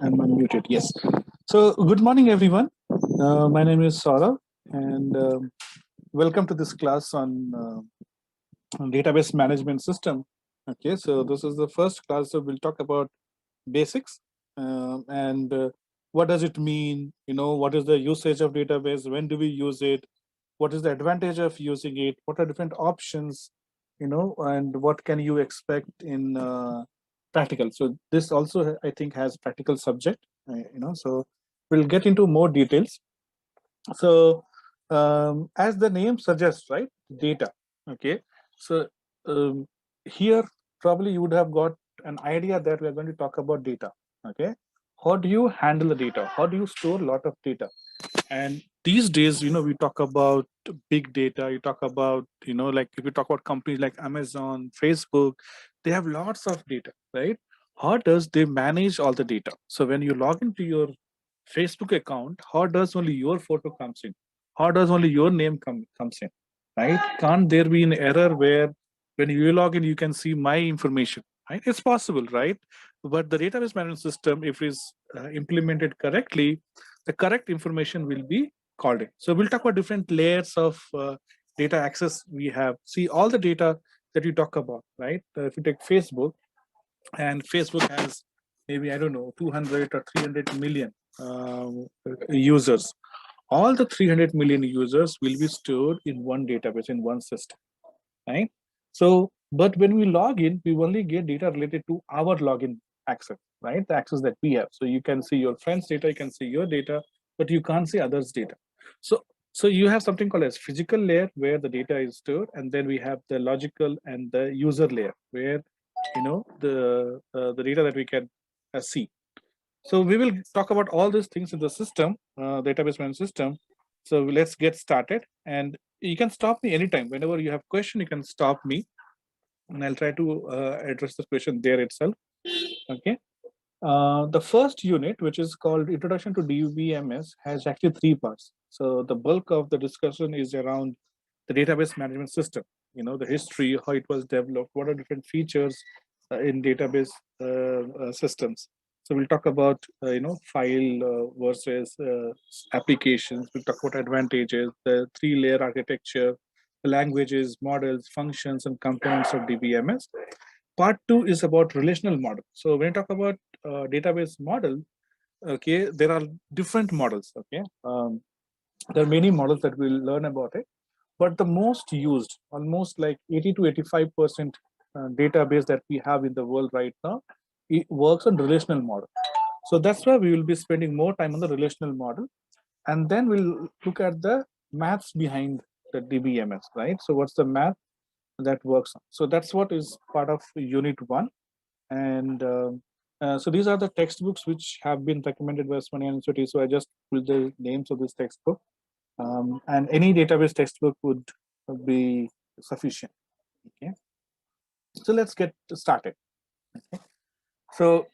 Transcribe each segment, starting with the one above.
I'm unmuted. Yes. So, good morning, everyone. My name is Saurav, and welcome to this class on database management system. Okay, so this is the first class, so we'll talk about basics and what does it mean. What is the usage of database? When do we use it? What is the advantage of using it? What are different options? And what can you expect in practical? So this also, I think, has practical subject. So we'll get into more details. So as the name suggests, right, data. Okay, so here probably you would have got an idea that we're going to talk about data. Okay, how do you handle the data? How do you store a lot of data? And these days, we talk about big data. You talk about, like if you talk about companies like Amazon, Facebook, they have lots of data, right? How does they manage all the data? So when you log into your Facebook account, how does only your photo comes in? How does only your name comes in? Right? Can't there be an error where when you log in, you can see my information? Right? It's possible, right? But the database management system, if it is implemented correctly, the correct information will be called in. So we'll talk about different layers of data access we have. See all the data that you talk about, right? If you take Facebook, and Facebook has maybe, I don't know, 200 or 300 million users. All the 300 million users will be stored in one database, in one system, right? So, but when we log in, we only get data related to our login access, right? The access that we have. So you can see your friends' data, you can see your data, but you can't see others' data. So you have something called as physical layer where the data is stored, and then we have the logical and the user layer where the data that we can see. So we will talk about all these things in the system, database management system. So let's get started, and you can stop me anytime. Whenever you have question, you can stop me, and I'll try to address the question there itself. Okay. The first unit, which is called Introduction to DBMS, has actually three parts. So the bulk of the discussion is around the database management system. The history, how it was developed, what are different features in database systems. So we'll talk about file versus applications. We'll talk about advantages, the three-layer architecture, the languages, models, functions, and components of DBMS. Part two is about relational model. So when you talk about database model, okay, there are different models. Okay, there are many models that we'll learn about it, but the most used, almost like 80 to 85% database that we have in the world right now, it works on relational model. So that's why we will be spending more time on the relational model, and then we'll look at the maths behind the DBMS, right? So what's the math that works on? So that's what is part of unit one. And so these are the textbooks which have been recommended by Smani University. So I just put the names of this textbook, and any database textbook would be sufficient. Okay, so let's get started. Okay. So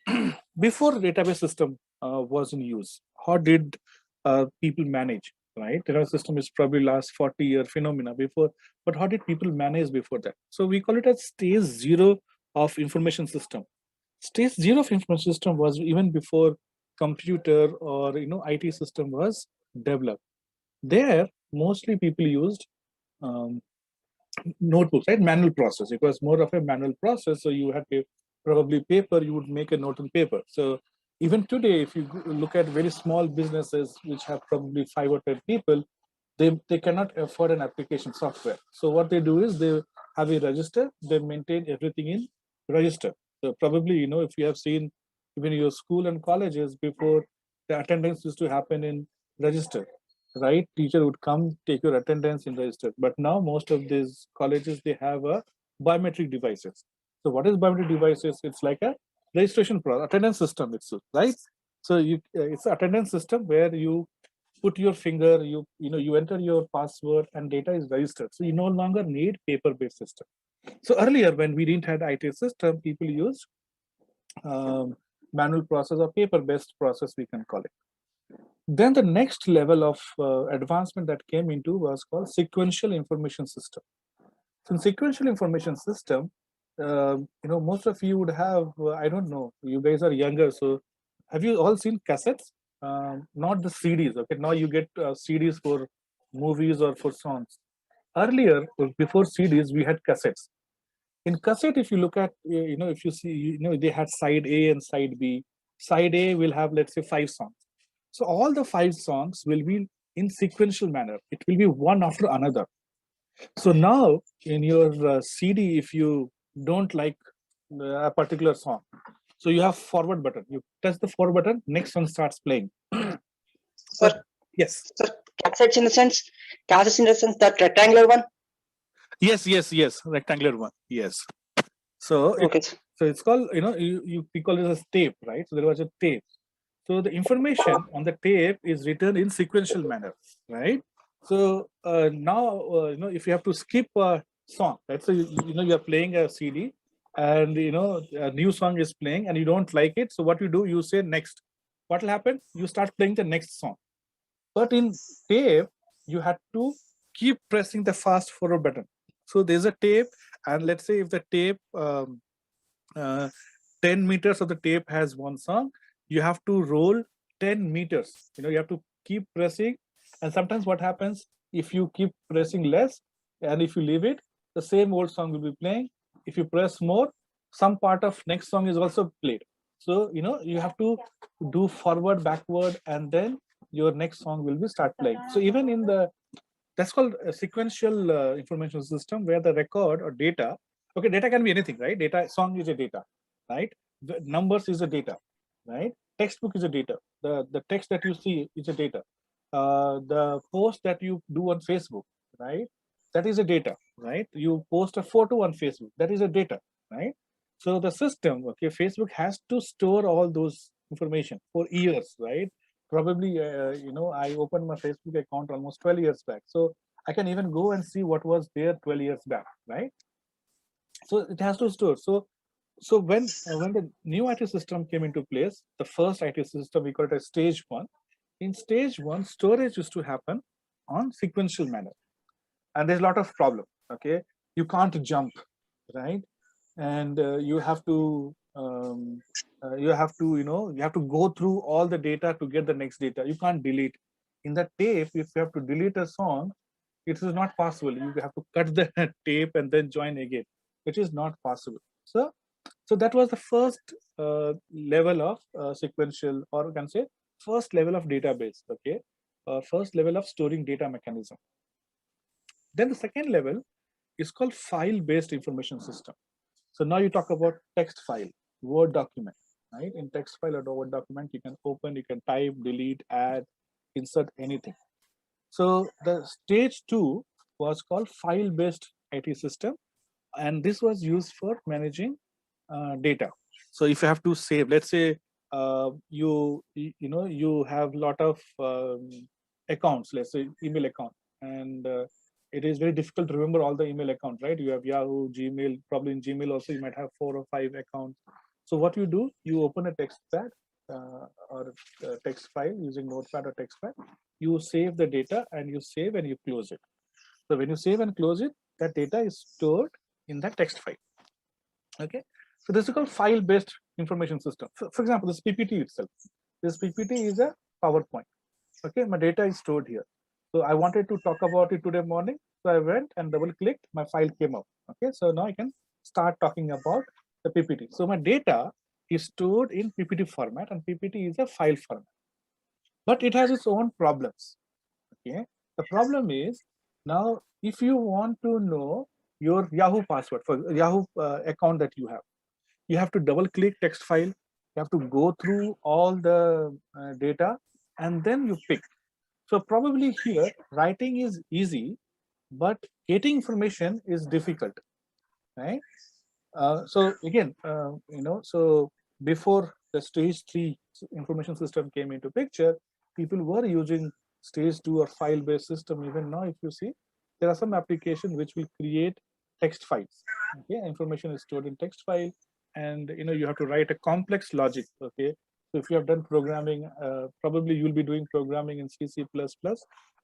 before the database system was in use, how did people manage? Right, database system is probably last 40-year phenomena before, but how did people manage before that? So we call it as stage zero of information system. Stage zero of information system was even before computer or IT system was developed. There, mostly people used um, notebooks, right? Manual process. It was more of a manual process. So you had to probably paper. You would make a note on paper. So even today, if you look at very small businesses which have probably 5 or 10 people, they cannot afford an application software. So what they do is they have a register. They maintain everything in register. So probably if you have seen even your school and colleges before, the attendance used to happen in register, right? Teacher would come take your attendance in register. But now most of these colleges, they have a biometric devices. So what is biometric devices? It's like a registration process, attendance system itself, right? So it's an attendance system where you put your finger, you enter your password, and data is registered. So you no longer need paper-based system. So earlier, when we didn't have IT system, people used manual process or paper-based process, we can call it. Then the next level of advancement that came into was called sequential information system. So in sequential information system, most of you would have, I don't know, you guys are younger, so have you all seen cassettes? Not the CDs. Okay, now you get CDs for movies or for songs. Earlier, before CDs, we had cassettes. In cassette, if you look at, if you see, they had side A and side B. Side A will have, let's say, 5 songs. So all the 5 songs will be in sequential manner. It will be one after another. So now in your CD, if you don't like a particular song, so you have forward button. You press the forward button, next one starts playing. Sir, yes. Sir, cassettes in the sense that rectangular one. Yes, rectangular one. Yes. So Okay. So it's called, we call it as tape, right? So there was a tape. So the information on the tape is written in sequential manner, right? So now, if you have to skip a song, right? So you are playing a CD, and a new song is playing, and you don't like it. So what you do, you say next. What will happen? You start playing the next song. But in tape, you had to keep pressing the fast forward button. So there's a tape, and let's say if the tape 10 meters of the tape has one song, you have to roll 10 meters. You have to keep pressing. And sometimes what happens, if you keep pressing less and if you leave it, the same old song will be playing. If you press more, some part of next song is also played. So you have to do forward, backward, and then your next song will be start playing. So even in that's called a sequential information system, where the record or data, okay, data can be anything, right? Data, song is a data, right? The numbers is a data, right? Textbook is a data. The text that you see is a data. The post that you do on Facebook, right? That is a data, right? You post a photo on Facebook, that is a data, right? So the system, okay, Facebook has to store all those information for years, right? Probably, I opened my Facebook account almost 12 years back. So I can even go and see what was there 12 years back, right? So it has to store. So when the new IT system came into place, the first IT system, we call it as stage 1. In stage 1, storage used to happen on sequential manner. And there's a lot of problem, okay? You can't jump, right? And you have to you have to go through all the data to get the next data. You can't delete. In the tape, if you have to delete a song, it is not possible. You have to cut the tape and then join again. It is not possible. So that was the first level of sequential, or you can say first level of database, okay? First level of storing data mechanism. Then the second level is called file-based information system. So now you talk about text file, Word document, right? In text file or Word document, you can open, you can type, delete, add, insert anything. So the stage 2 was called file-based IT system, and this was used for managing data. So if you have to save, let's say you have a lot of accounts, let's say email account, and it is very difficult to remember all the email accounts, right? You have Yahoo, Gmail, probably in Gmail also you might have 4 or 5 accounts. So what you do, you open a text pad or text file using Notepad or text pad. You save the data and you save and you close it. So when you save and close it, that data is stored in that text file. Okay. So this is called file-based information system. For example, this PPT itself. This PPT is a PowerPoint. Okay, my data is stored here. So I wanted to talk about it today morning. So I went and double clicked, my file came up. Okay, so now I can start talking about the PPT. So my data is stored in PPT format, and PPT is a file format. But it has its own problems. Okay, the problem is, now if you want to know your Yahoo password for Yahoo account that you have to double click text file, you have to go through all the data, and then you pick. So probably here writing is easy, but getting information is difficult, right? So again, so before the stage 3 information system came into picture, people were using stage 2 or file-based system. Even now, if you see, there are some applications which will create text files. Okay, information is stored in text file, and you have to write a complex logic. Okay, so if you have done programming, probably you'll be doing programming in C, C++,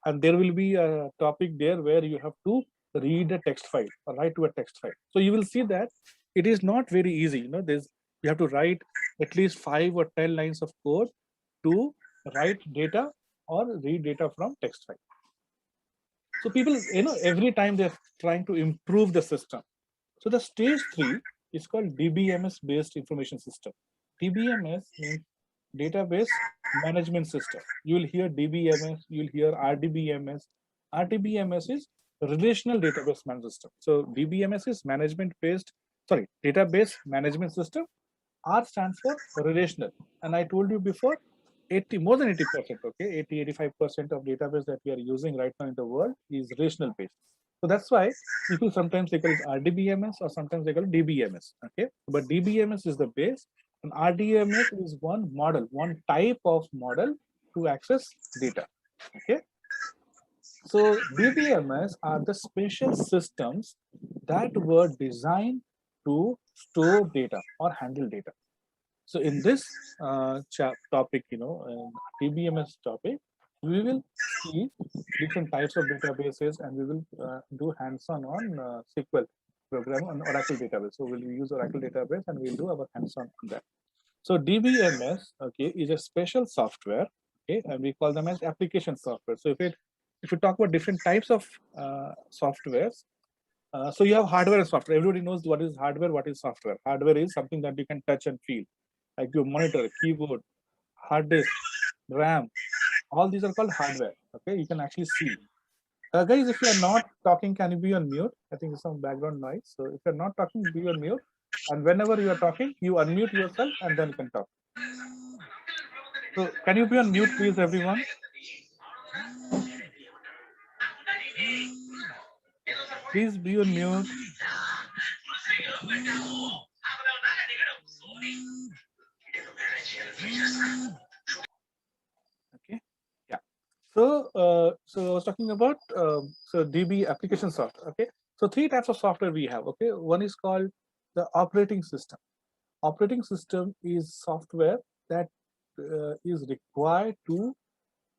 and there will be a topic there where you have to read a text file or write to a text file. So you will see that it is not very easy. There's You have to write at least 5 or 10 lines of code to write data or read data from text file. So people, every time they're trying to improve the system. So the stage 3 is called DBMS based information system. DBMS means database management system. You will hear DBMS, you'll hear RDBMS. RDBMS is relational database management system. So DBMS is database management system. R stands for relational. And I told you before, more than 80%, okay, 85% of database that we are using right now in the world is relational based. So that's why people sometimes they call it RDBMS or sometimes they call it DBMS, okay. But DBMS is the base, and RDBMS is one model, one type of model to access data, okay. So DBMS are the special systems that were designed to store data or handle data. So in this topic, DBMS topic, we will see different types of databases, and we will do hands-on on SQL program on Oracle database. So we'll use Oracle database and we'll do our hands-on on that. So DBMS, okay, is a special software, okay, and we call them as application software. So if you talk about different types of softwares, so you have hardware and software. Everybody knows what is hardware, what is software. Hardware is something that you can touch and feel, like your monitor, keyboard, hard disk, RAM. All these are called hardware. Okay, you can actually see. Guys, if you are not talking, can you be on mute? I think there's some background noise. So if you're not talking, be on mute. And whenever you are talking, you unmute yourself and then you can talk. So can you be on mute, please, everyone? Please be on mute. Okay. Yeah. So I was talking about so DB application software. Okay. So 3 types of software we have. Okay. One is called the operating system. Operating system is software that is required to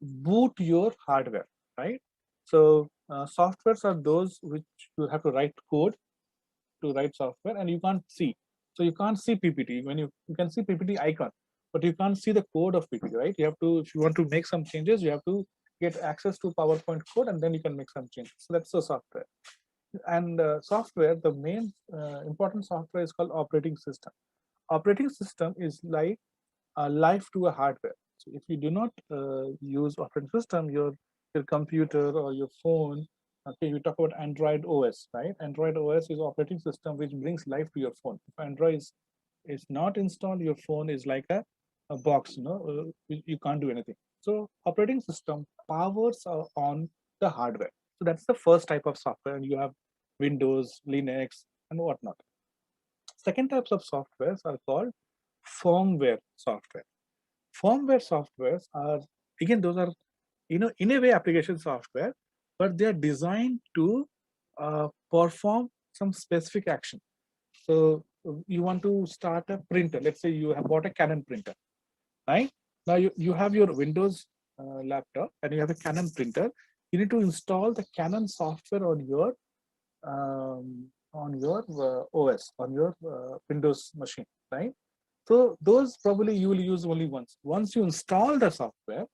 boot your hardware, right? So softwares are those which you have to write code to write software, and you can't see. So you can't see PPT. When you can see PPT icon, but you can't see the code of PPT, right? You have to, if you want to make some changes, you have to get access to PowerPoint code, and then you can make some changes. So that's the software. And software, the main important software is called operating system. Operating system is like a life to a hardware. So if you do not use operating system, your computer or your phone, okay, we talk about Android OS, right? Android OS is operating system which brings life to your phone. If Android is not installed, your phone is like a box, you can't do anything. So operating system powers on the hardware. So that's the first type of software, and you have Windows, Linux, and whatnot. Second types of softwares are called firmware software. Firmware softwares are, again, those are, in a way application software, but they are designed to perform some specific action. So you want to start a printer. Let's say you have bought a Canon printer, right? Now you have your Windows laptop and you have a Canon printer. You need to install the Canon software on your OS, on your Windows machine, right? So those probably you will use only once. Once you install the software,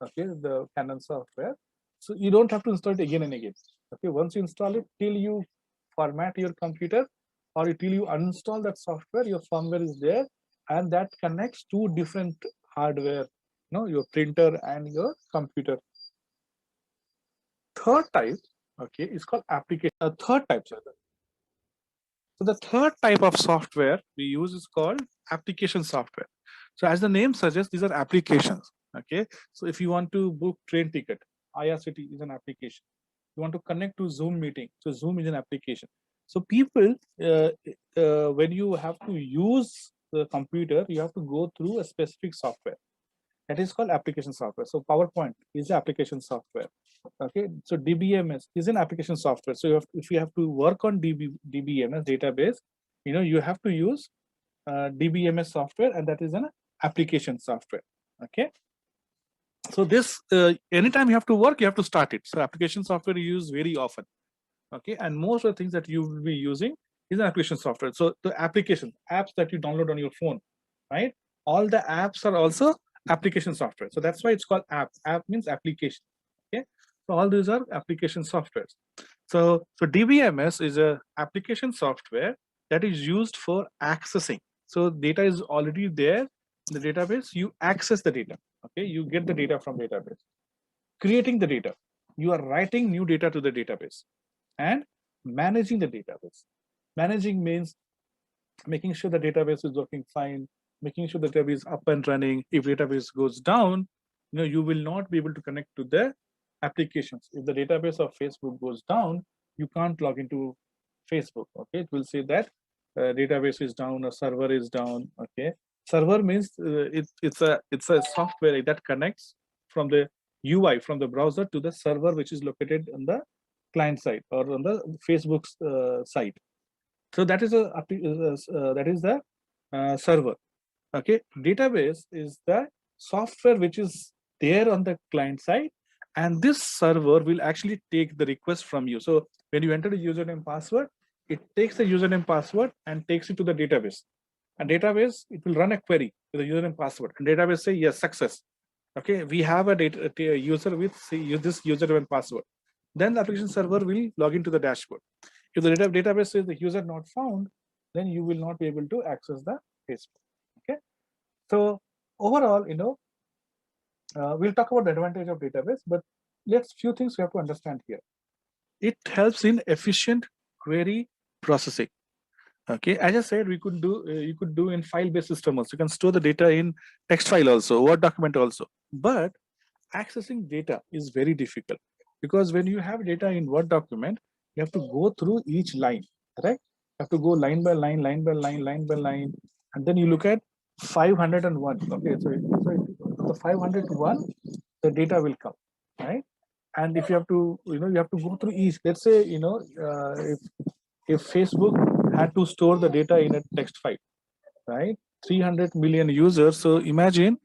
okay, the Canon software, so you don't have to install it again and again. Okay, once you install it, till you format your computer or till you uninstall that software, your firmware is there, and that connects to different hardware, your printer and your computer. Third type, okay, is called application. Third type, so the third type of software we use is called application software. So as the name suggests, these are applications. Okay, so if you want to book train ticket, IRCTC is an application. You want to connect to Zoom meeting, so Zoom is an application. So people, when you have to use the computer, you have to go through a specific software. That is called application software. So PowerPoint is application software. Okay, so DBMS is an application software. So if you have to work on DBMS database, you have to use DBMS software, and that is an application software. Okay, so this anytime you have to work, you have to start it. So application software you use very often. Okay, and most of the things that you will be using is an application software. So the application, apps that you download on your phone, right? All the apps are also application software. So that's why it's called app. App means application. Okay. So all these are application softwares. So DBMS is a application software that is used for accessing. So data is already there in the database. You access the data. Okay. You get the data from database. Creating the data. You are writing new data to the database and managing the database. Managing means making sure the database is working fine, making sure the database is up and running. If database goes down, you will not be able to connect to the applications. If the database of Facebook goes down, you can't log into Facebook. Okay, it will say that database is down or server is down. Okay, server means it's a software that connects from the UI from the browser to the server, which is located on the client side or on the Facebook's site. So that is the server. Okay, database is the software which is there on the client side, and this server will actually take the request from you. So when you enter the username password, it takes the username password and takes it to the database. And database, it will run a query with the username password, and database say yes, success. Okay, we have a user with this username and password. Then the application server will log into the dashboard. If the database says the user not found, then you will not be able to access the Facebook. Okay. So overall, we'll talk about the advantage of database, but few things we have to understand here. It helps in efficient query processing. Okay, as I said, you could do in file-based system also. You can store the data in text file also, Word document also. But accessing data is very difficult because when you have data in Word document, you have to go through each line, correct? You have to go line by line, line by line, line by line, and then you look at 501. Okay, so the 501, the data will come, right? And if you have to, you have to go through each. Let's say, if Facebook had to store the data in a text file, right? 300 million users. So imagine,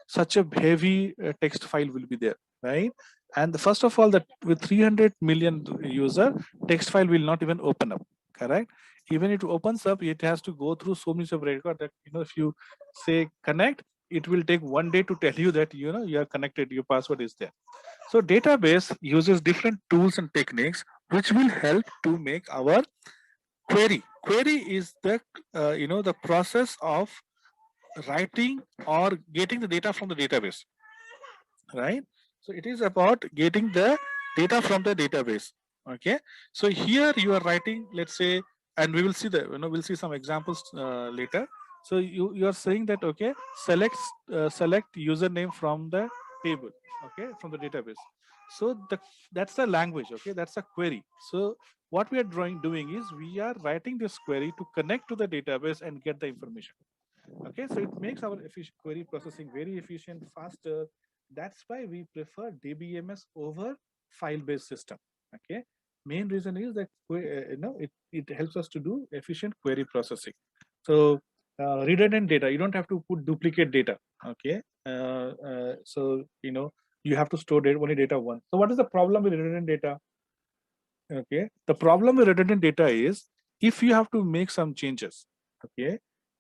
such a heavy text file will be there, right? And first of all, that with 300 million user, text file will not even open up, correct? Even if it opens up, it has to go through so many of record that, if you say connect, it will take 1 day to tell you that, you are connected, your password is there. So database uses different tools and techniques, which will help to make our query. Query is the, the process of writing or getting the data from the database, right? So it is about getting the data from the database. Okay, so here you are writing, let's say, and we will see we'll see some examples later. So you are saying that, okay, select username from the table, okay, from the database. So that's the language, okay, that's a query. So what we are doing is we are writing this query to connect to the database and get the information. Okay, so it makes our query processing very efficient, faster. That's why we prefer DBMS over file-based system. Okay, main reason is that it helps us to do efficient query processing. So redundant data, you don't have to put duplicate data. Okay, so you have to store only data once. So what is the problem with redundant data? Okay, the problem with redundant data is if you have to make some changes, okay,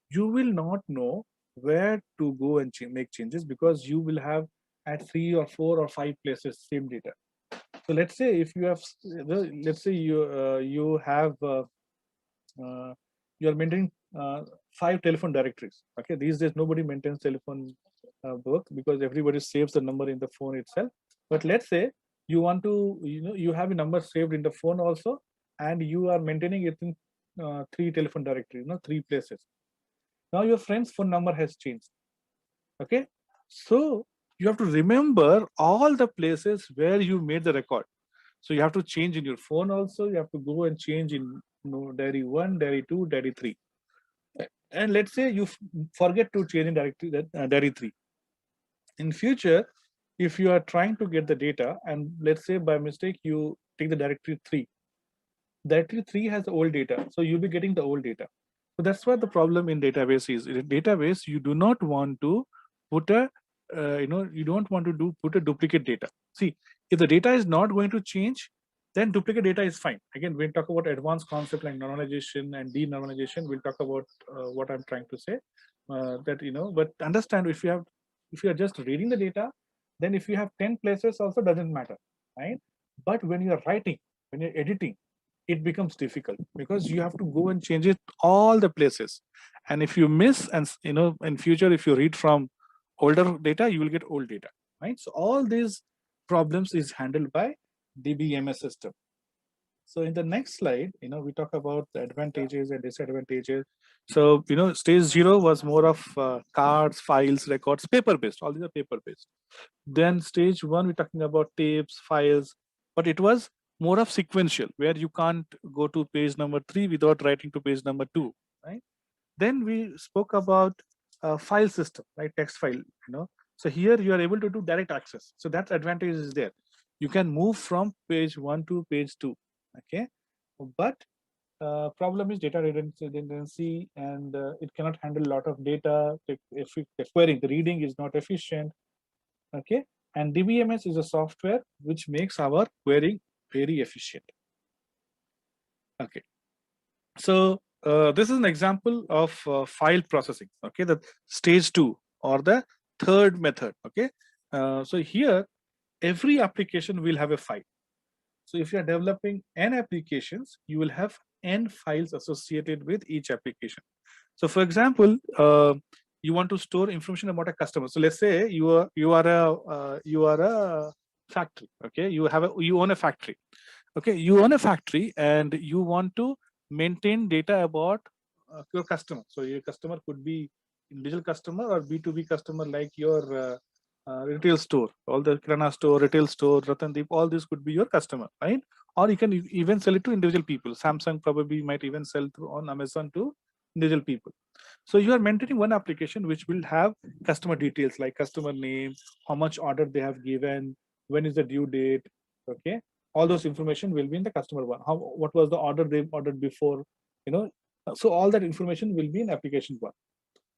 you will not know where to go and make changes because you will have at 3 or 4 or 5 places same data. So let's say if you have, let's say you have you are maintaining 5 telephone directories. Okay, these days nobody maintains telephone book because everybody saves the number in the phone itself. But let's say you want to, you have a number saved in the phone also, and you are maintaining it in 3 telephone directories, 3 places. Now your friend's phone number has changed. Okay, so you have to remember all the places where you made the record. So you have to change in your phone also. You have to go and change in diary 1, diary 2, diary 3. And let's say you forget to change in diary 3. In future, if you are trying to get the data, and let's say by mistake you take the directory 3, directory 3 has the old data, so you'll be getting the old data. So that's what the problem in database is. In database, you do not want to put a, you don't want to put a duplicate data. See, if the data is not going to change, then duplicate data is fine. Again, we'll talk about advanced concept like normalization and denormalization. We'll talk about what I'm trying to say. That but understand, if you are just reading the data, then if you have 10 places also doesn't matter, right? But when you are writing, when you're editing, it becomes difficult because you have to go and change it all the places. And if you miss, and in future, if you read from older data, you will get old data, right? So all these problems is handled by DBMS system. So in the next slide, we talk about the advantages and disadvantages. So, stage 0 was more of cards, files, records, paper-based. All these are paper-based. Then stage 1, we're talking about tapes, files, but it was more of sequential, where you can't go to page number 3 without writing to page number 2, right? Then we spoke about file system, right? Text file, So here you are able to do direct access. So that advantage is there. You can move from page 1 to page 2, okay? But problem is data redundancy, and it cannot handle a lot of data. If querying, the reading is not efficient, okay? And DBMS is a software which makes our querying very efficient. Okay, so this is an example of file processing, okay? The stage 2 or the third method, okay? So here, every application will have a file. So if you are developing n applications, you will have n files associated with each application. So for example, you want to store information about a customer. So let's say you are a factory, okay? You own a factory, okay? You own a factory and you want to maintain data about your customer. So your customer could be individual customer or B2B customer, like your retail store, all the Kirana store, retail store, Ratandeep, all this could be your customer, right? Or you can even sell it to individual people. Samsung probably might even sell through on Amazon to individual people. So you are maintaining one application which will have customer details like customer name, how much order they have given, when is the due date, okay? All those information will be in the customer one. What was the order they ordered before, So all that information will be in application one.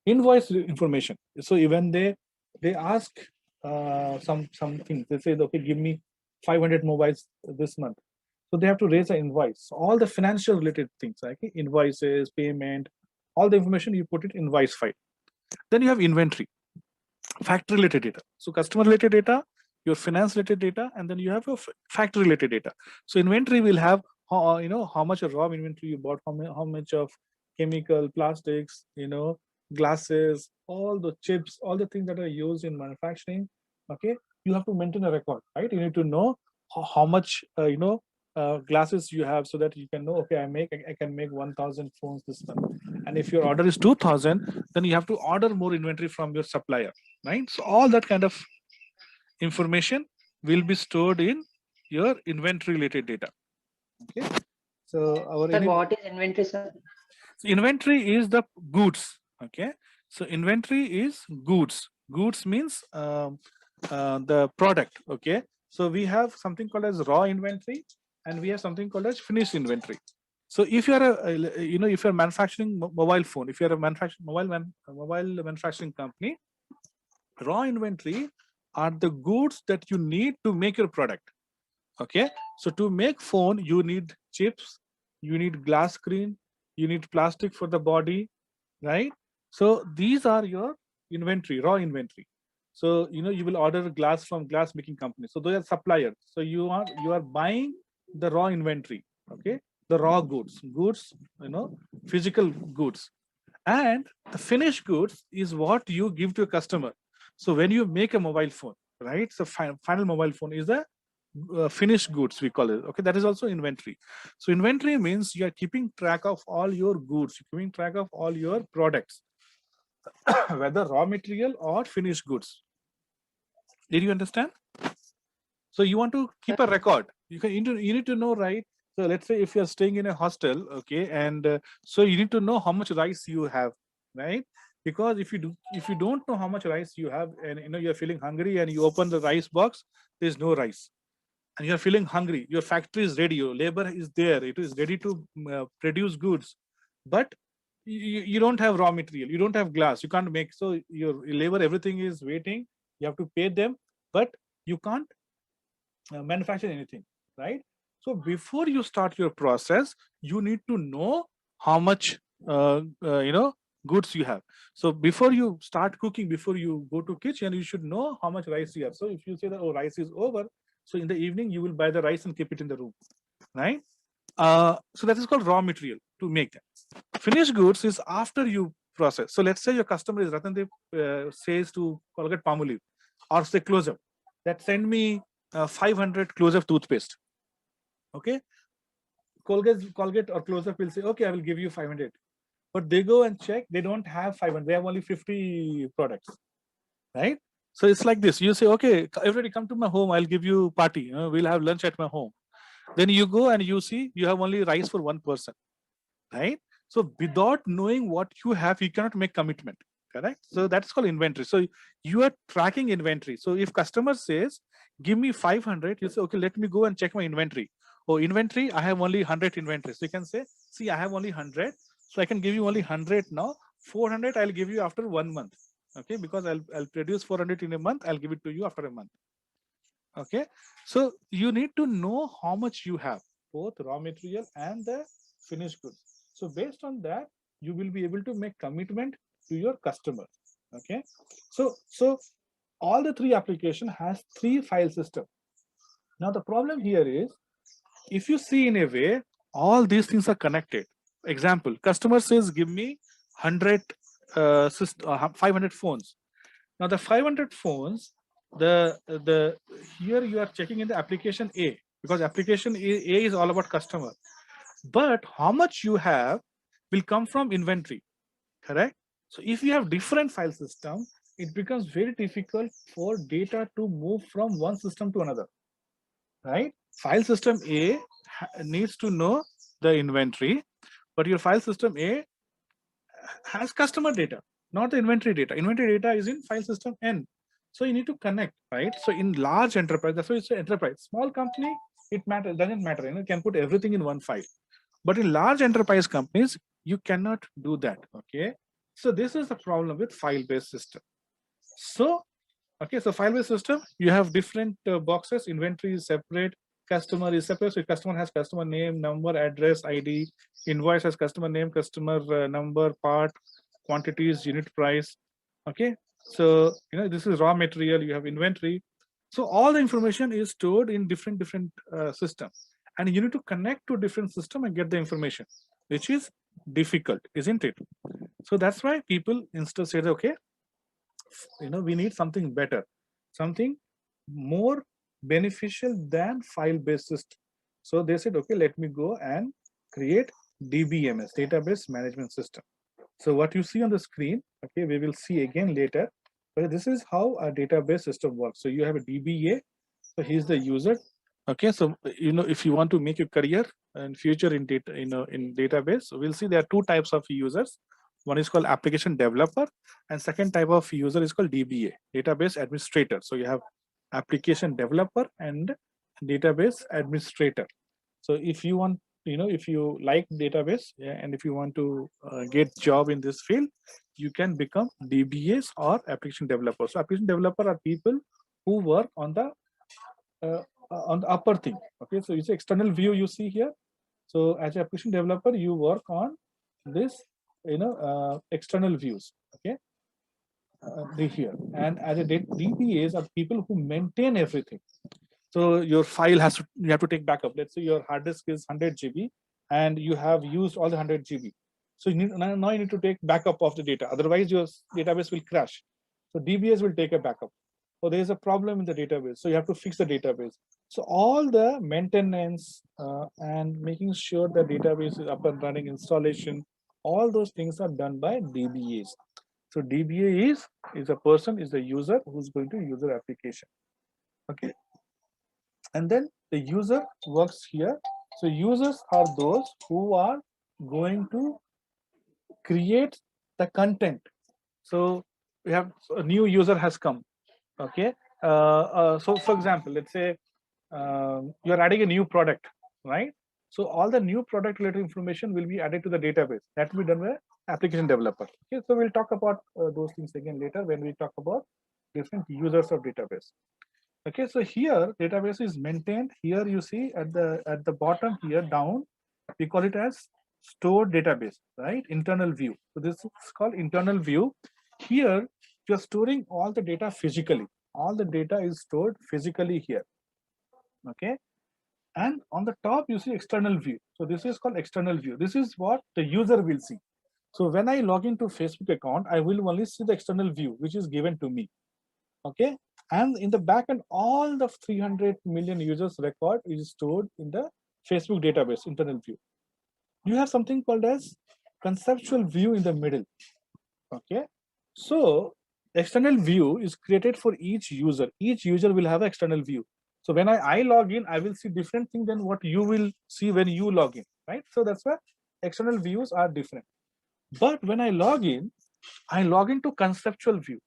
Invoice information. So even they ask something. They say, okay, give me 500 mobiles this month. So they have to raise an invoice. So all the financial related things, like invoices, payment, all the information you put it in invoice file. Then you have inventory, factory related data. So customer related data, your finance related data, and then you have your factory related data. So inventory will have how much of raw inventory you bought, how much of chemical, plastics, glasses, all the chips, all the things that are used in manufacturing. Okay, you have to maintain a record, right? You need to know how much glasses you have, so that you can know, okay, I can make 1,000 phones this month. And if your order is 2,000, then you have to order more inventory from your supplier, right? So all that kind of information will be stored in your inventory related data. Okay, so Sir, what is inventory, sir? So inventory is the goods. Okay, so inventory is goods. Goods means the product. Okay, so we have something called as raw inventory, and we have something called as finished inventory. So if you are if you're manufacturing mobile phone, if you're a mobile manufacturing company, raw inventory are the goods that you need to make your product. Okay, so to make phone, you need chips, you need glass screen, you need plastic for the body, right? So these are your inventory, raw inventory. So you will order glass from glass making company. So those are suppliers. So you are buying the raw inventory, okay? The raw goods, physical goods. And the finished goods is what you give to a customer. So when you make a mobile phone, right? So final mobile phone is the finished goods, we call it. Okay, that is also inventory. So inventory means you are keeping track of all your goods, you're keeping track of all your products, whether raw material or finished goods. Did you understand? So you want to keep a record. You need to know, right? So let's say if you're staying in a hostel, okay, and so you need to know how much rice you have, right? Because if you don't know how much rice you have, and you're feeling hungry, and you open the rice box, there's no rice, and you're feeling hungry, your factory is ready, your labor is there, it is ready to produce goods, but you don't have raw material, you don't have glass, you can't make. So your labor, everything is waiting, you have to pay them, but you can't manufacture anything, right? So before you start your process, you need to know how much goods you have. So before you start cooking, before you go to kitchen, you should know how much rice you have. So if you say that, oh, rice is over, so in the evening you will buy the rice and keep it in the room, right? So that is called raw material to make that. Finished goods is after you process. So let's say your customer is Ratandev says to Colgate Palmolive or say Close-Up that send me 500 Close-Up toothpaste. Okay, Colgate or Close-Up will say, okay, I will give you 500. But they go and check, they don't have 500, they have only 50 products, right? So it's like this. You say, okay, everybody come to my home, I'll give you party, we'll have lunch at my home. Then you go and you see you have only rice for one person, right? So without knowing what you have, you cannot make commitment, correct? So that's called inventory. So you are tracking inventory. So if customer says, give me 500, you say, okay, let me go and check my inventory. Oh, inventory, I have only 100 inventory. So you can say, see, I have only 100. So I can give you only 100 now. 400 I'll give you after 1 month. Okay, because I'll produce 400 in a month. I'll give it to you after a month. Okay, so you need to know how much you have, both raw material and the finished goods. So based on that, you will be able to make commitment to your customer. Okay, so all the three application has three file system. Now the problem here is, if you see in a way, all these things are connected. Example, customer says, give me 100 500 phones. Now the 500 phones, the here you are checking in the application A, because application A is all about customer. But how much you have will come from inventory, correct? So if you have different file system, it becomes very difficult for data to move from one system to another, right? File system A needs to know the inventory, but your file system A has customer data, not the inventory data. Inventory data is in file system N. So you need to connect, right? So in large enterprise, that's why it's an enterprise. Small company, it doesn't matter. You can put everything in one file. But in large enterprise companies, you cannot do that. Okay. So this is the problem with file-based system. So, okay, so file-based system, you have different boxes. Inventory is separate, customer is separate. So customer has customer name, number, address, ID. Invoice has customer name, customer number, part, quantities, unit price. Okay, so this is raw material. You have inventory. So all the information is stored in different systems, and you need to connect to different system and get the information, which is difficult, isn't it? So that's why people instead say, okay, we need something better, something more beneficial than file-based system. So they said, okay, let me go and create DBMS, database management system. So what you see on the screen, okay, we will see again later, but this is how a database system works. So you have a DBA, so he's the user. Okay, so if you want to make your career in future in data, in database, so we'll see there are two types of users. One is called application developer, and second type of user is called DBA, database administrator. So you have application developer and database administrator. So if you want, if you like database, yeah, and if you want to get job in this field, you can become DBAs or application developers. So application developer are people who work on the upper thing. Okay, so it's external view you see here. So as an application developer, you work on this, external views. Okay, here, and as a DBAs are people who maintain everything. So your file you have to take backup. Let's say your hard disk is 100 GB and you have used all the 100 GB. So now you need to take backup of the data. Otherwise your database will crash. So DBAs will take a backup. So there is a problem in the database. So you have to fix the database. So all the maintenance and making sure the database is up and running, installation, all those things are done by DBAs. So DBA is a person, is the user who's going to use the application. Okay. And then the user works here. So users are those who are going to create the content. So we have a new user has come. Okay. So for example, let's say you're adding a new product, right? So all the new product related information will be added to the database. That will be done by application developer. Okay. So we'll talk about those things again later when we talk about different users of database. Okay, so here database is maintained. Here you see at the bottom here down, we call it as stored database, right? Internal view. So this is called internal view. Here you're storing all the data physically. All the data is stored physically here. Okay, and on the top you see external view. So this is called external view. This is what the user will see. So when I log into Facebook account, I will only see the external view which is given to me. Okay, and in the backend, all the 300 million users record is stored in the Facebook database internal view. You have something called as conceptual view in the middle. Okay, so external view is created for each user. Each user will have an external view. So when I log in, I will see different thing than what you will see when you log in, right? So that's why external views are different. But when I log into conceptual view.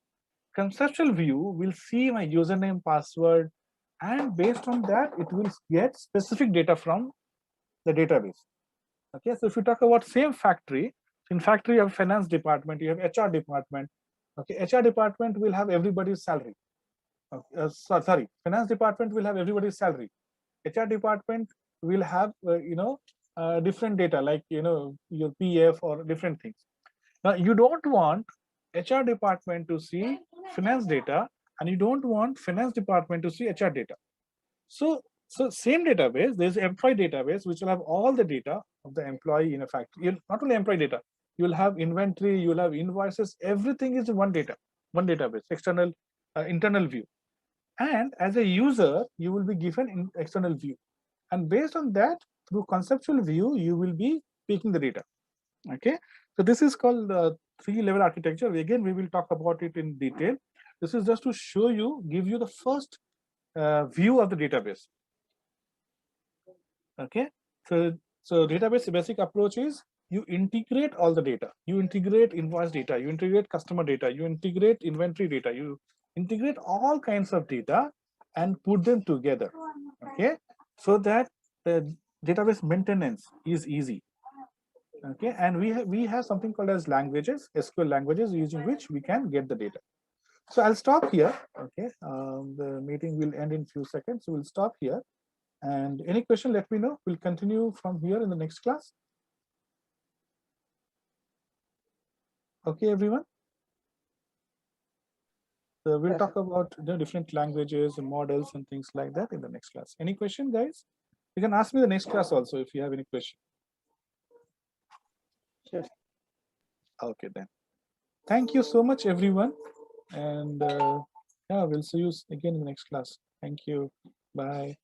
Conceptual view will see my username, password, and based on that, it will get specific data from the database. Okay, so if you talk about same factory, in factory you have finance department, you have HR department. Okay, HR department will have everybody's salary. Okay, sorry, finance department will have everybody's salary. HR department will have different data like your PF or different things. Now you don't want HR department to see finance data, and you don't want finance department to see HR data. So same database, there's employee database which will have all the data of the employee in a factory. Not only employee data, you will have inventory, you will have invoices, everything is in one database, external, internal view. And as a user, you will be given in external view. And based on that, through conceptual view, you will be picking the data. Okay, so this is called the 3-level architecture. Again, we will talk about it in detail. This is just to show you, give you the first view of the database. Okay, so database basic approach is you integrate all the data. You integrate invoice data, you integrate customer data, you integrate inventory data, you integrate all kinds of data and put them together. Okay, so that the database maintenance is easy. Okay, and we have something called as languages, SQL languages, using which we can get the data. So I'll stop here. Okay, the meeting will end in few seconds, so we'll stop here. And any question, let me know. We'll continue from here in the next class. Okay, everyone. So we'll talk about the different languages and models and things like that in the next class. Any question, guys? You can ask me the next class also if you have any question. Sure. Okay, then. Thank you so much, everyone. And yeah, we'll see you again in the next class. Thank you. Bye.